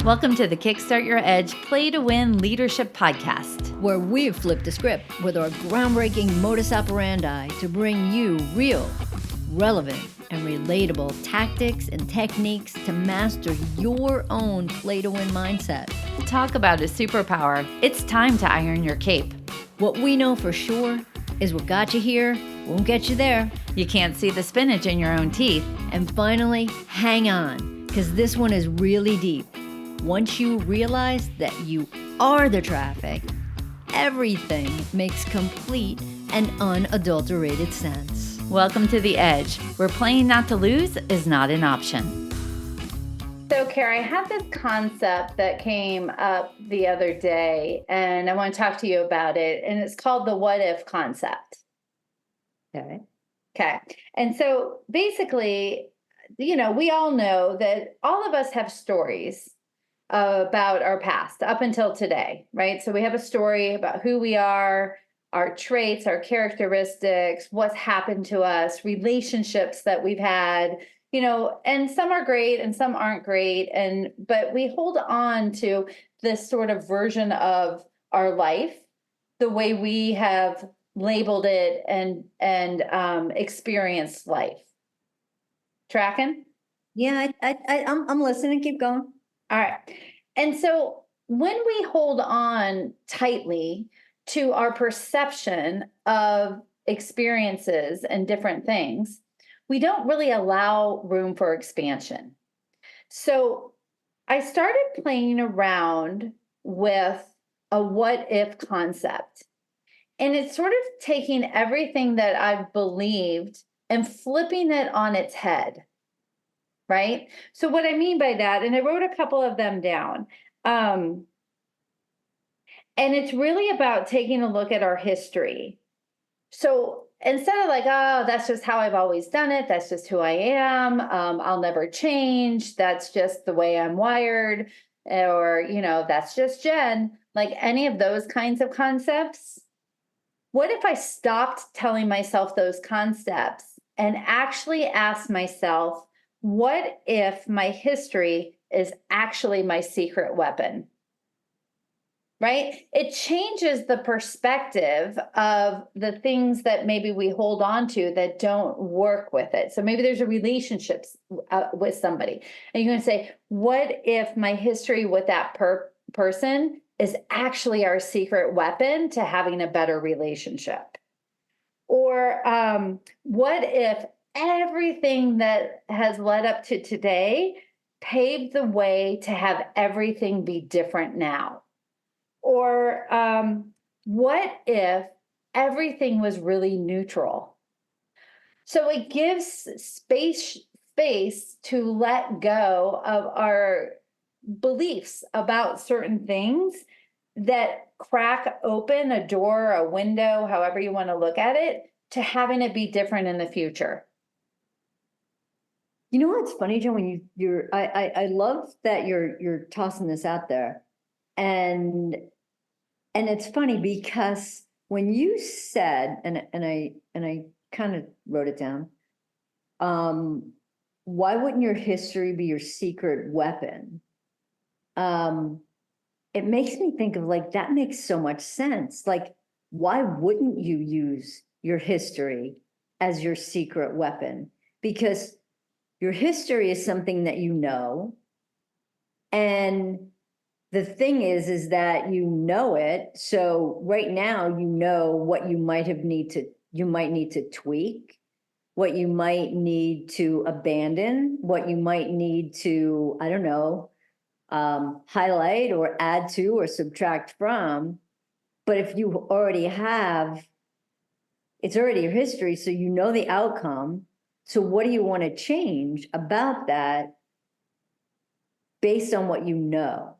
Welcome to the Kickstart Your Edge Play to Win Leadership Podcast, where we've flipped the script with our groundbreaking modus operandi to bring you real, relevant, and relatable tactics and techniques to master your own play to win mindset. Talk about a superpower. It's time to iron your cape. What we know for sure is what got you here won't get you there. You can't see the spinach in your own teeth. And finally, hang on, because this one is really deep. Once you realize that you are the traffic, everything makes complete and unadulterated sense. Welcome to the Edge, where playing not to lose is not an option. So, Carrie, I have this concept that came up the other day, and I want to talk to you about it. And it's called the what if concept. Okay. And so basically, we all know that all of us have stories about our past up until today, right? So we have a story about who we are, our traits, our characteristics, what's happened to us, relationships that we've had, and some are great and some aren't great. But we hold on to this sort of version of our life, the way we have labeled it and experienced life. Tracking? Yeah, I'm listening. Keep going. All right. And so when we hold on tightly to our perception of experiences and different things, we don't really allow room for expansion. So I started playing around with a what if concept. And it's sort of taking everything that I've believed and flipping it on its head. Right? So what I mean by that, and I wrote a couple of them down, and it's really about taking a look at our history. So instead of like, oh, that's just how I've always done it, that's just who I am, I'll never change, that's just the way I'm wired, or, that's just Jen, like any of those kinds of concepts. What if I stopped telling myself those concepts and actually asked myself, what if my history is actually my secret weapon? Right? It changes the perspective of the things that maybe we hold on to that don't work with it. So maybe there's a relationship with somebody, and you're going to say, what if my history with that person is actually our secret weapon to having a better relationship? Or what if everything that has led up to today paved the way to have everything be different now? Or what if everything was really neutral? So it gives space to let go of our beliefs about certain things that crack open a door, a window, however you want to look at it, to having it be different in the future. You know what's funny, Jen? When I love that you're tossing this out there, and it's funny because when you said, and I kind of wrote it down, why wouldn't your history be your secret weapon? It makes me think of like, that makes so much sense. Like, why wouldn't you use your history as your secret weapon? Because your history is something that you know. And the thing is that you know it. So right now, you know what you might need to tweak, what you might need to abandon, what you might need to, I don't know, highlight or add to or subtract from. But if you already have, it's already your history, so you know the outcome. So what do you want to change about that based on what you know?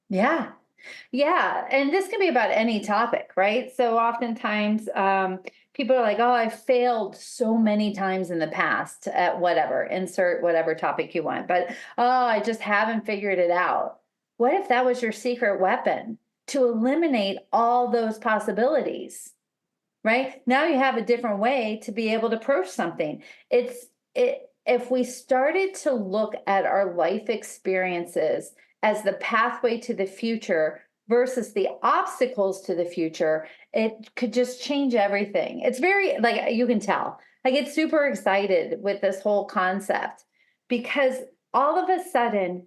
Yeah. And this can be about any topic, right? So oftentimes people are like, oh, I failed so many times in the past at whatever, insert whatever topic you want. But, oh, I just haven't figured it out. What if that was your secret weapon to eliminate all those possibilities? Right? Now you have a different way to be able to approach something. If we started to look at our life experiences as the pathway to the future versus the obstacles to the future, it could just change everything. It's very, like, you can tell, I get super excited with this whole concept because all of a sudden,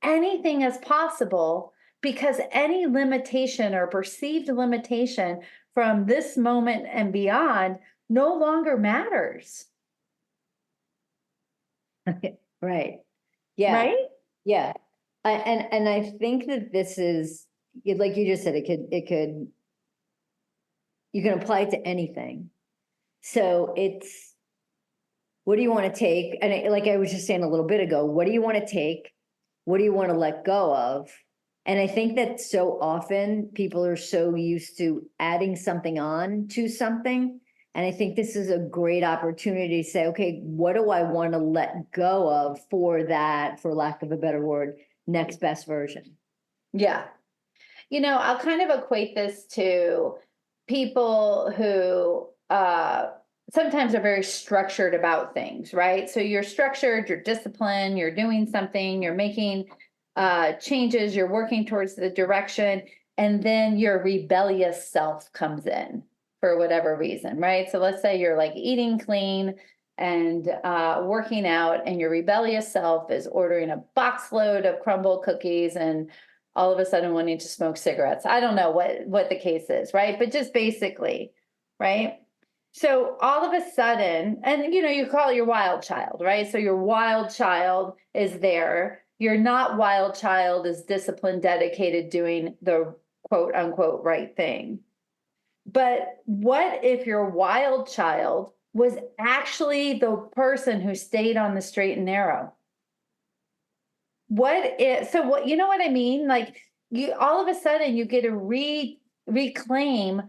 anything is possible because any limitation or perceived limitation from this moment and beyond no longer matters. Right. Yeah. Right? Yeah. And I think that this is, like you just said, you can apply it to anything. So it's, what do you want to take? And like I was just saying a little bit ago, what do you want to take? What do you want to let go of? And I think that so often people are so used to adding something on to something. And I think this is a great opportunity to say, okay, what do I want to let go of for that, for lack of a better word, next best version? Yeah. I'll kind of equate this to people who sometimes are very structured about things, right? So you're structured, you're disciplined, you're doing something, you're making changes, you're working towards the direction, and then your rebellious self comes in for whatever reason, right? So let's say you're like eating clean and working out, and your rebellious self is ordering a box load of crumble cookies and all of a sudden wanting to smoke cigarettes. I don't know what the case is, right? But just basically, right? So all of a sudden, and you call it your wild child, right? So your wild child is there. Your not wild child is disciplined, dedicated, doing the quote unquote right thing. But what if your wild child was actually the person who stayed on the straight and narrow? What you know what I mean? Like, you all of a sudden you get to reclaim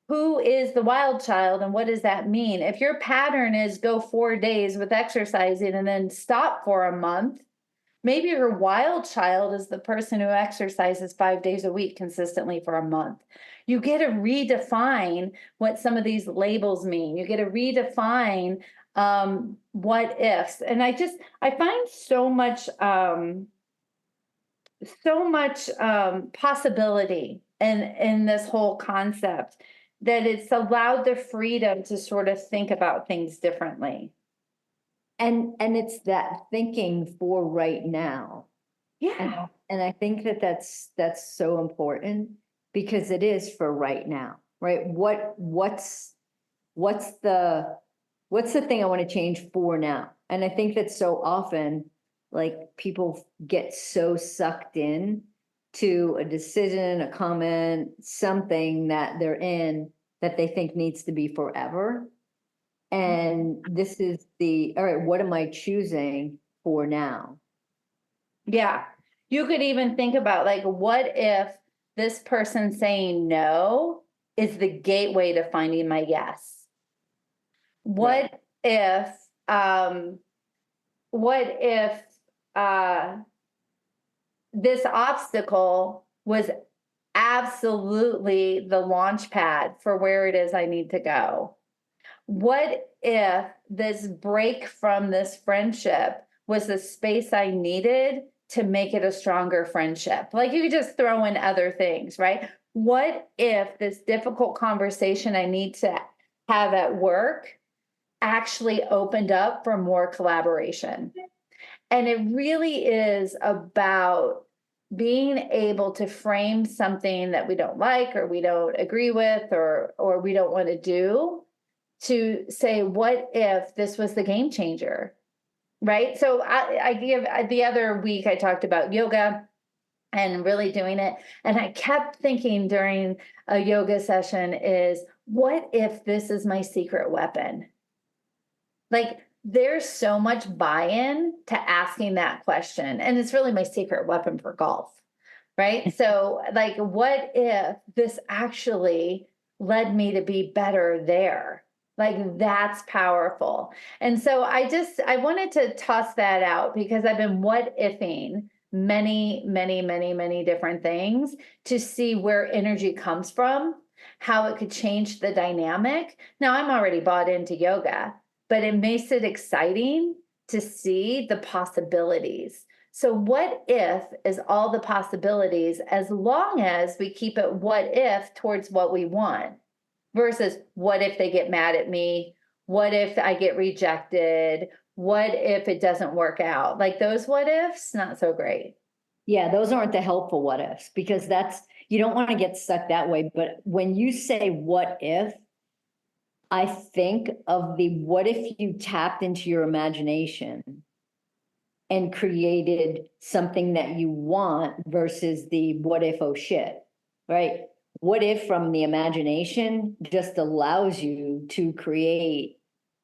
who is the wild child and what does that mean? If your pattern is go 4 days with exercising and then stop for a month, maybe your wild child is the person who exercises 5 days a week consistently for a month. You get to redefine what some of these labels mean. You get to redefine what ifs. And I find so much possibility in this whole concept that it's allowed the freedom to sort of think about things differently. And it's that thinking for right now. Yeah. And I think that that's so important because it is for right now, right? What's the thing I want to change for now? And I think that so often, like, people get so sucked in to a decision, a comment, something that they're in that they think needs to be forever. And this is all right, what am I choosing for now? Yeah. You could even think about, like, what if this person saying no is the gateway to finding my yes? Right. What if this obstacle was absolutely the launch pad for where it is I need to go? What if this break from this friendship was the space I needed to make it a stronger friendship? Like, you could just throw in other things, right? What if this difficult conversation I need to have at work actually opened up for more collaboration? And it really is about being able to frame something that we don't like or we don't agree with or we don't want to do, to say, what if this was the game changer? Right? So I give the other week I talked about yoga and really doing it, and I kept thinking during a yoga session is, what if this is my secret weapon? Like, there's so much buy-in to asking that question, and it's really my secret weapon for golf, right? So, like, what if this actually led me to be better there? Like, that's powerful. And so I wanted to toss that out because I've been what ifing many, many, many, many different things to see where energy comes from, how it could change the dynamic. Now, I'm already bought into yoga, but it makes it exciting to see the possibilities. So what if is all the possibilities, as long as we keep it what if towards what we want, versus what if they get mad at me? What if I get rejected? What if it doesn't work out? Like those what ifs, not so great. Yeah, those aren't the helpful what ifs, because you don't want to get stuck that way. But when you say what if, I think of the what if you tapped into your imagination and created something that you want versus the what if, oh shit, right? What if from the imagination just allows you to create,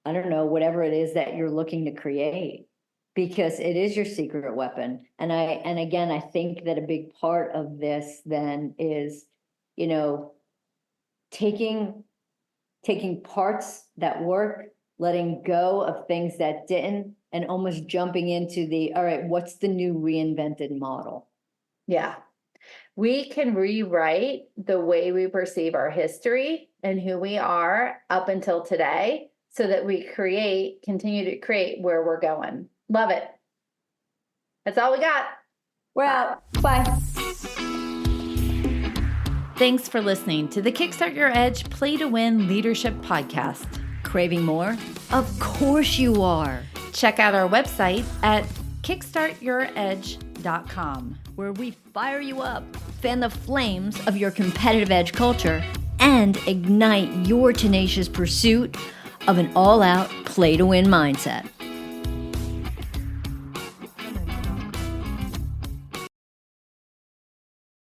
I don't know, whatever it is that you're looking to create, because it is your secret weapon. And again, I think that a big part of this then is, taking parts that work, letting go of things that didn't, and almost jumping into all right, what's the new reinvented model? Yeah. We can rewrite the way we perceive our history and who we are up until today so that we continue to create where we're going. Love it. That's all we got. We're out. Bye. Thanks for listening to the Kickstart Your Edge Play to Win Leadership Podcast. Craving more? Of course you are. Check out our website at kickstartyouredge.com, where we fire you up, fan the flames of your competitive edge culture, and ignite your tenacious pursuit of an all-out play-to-win mindset.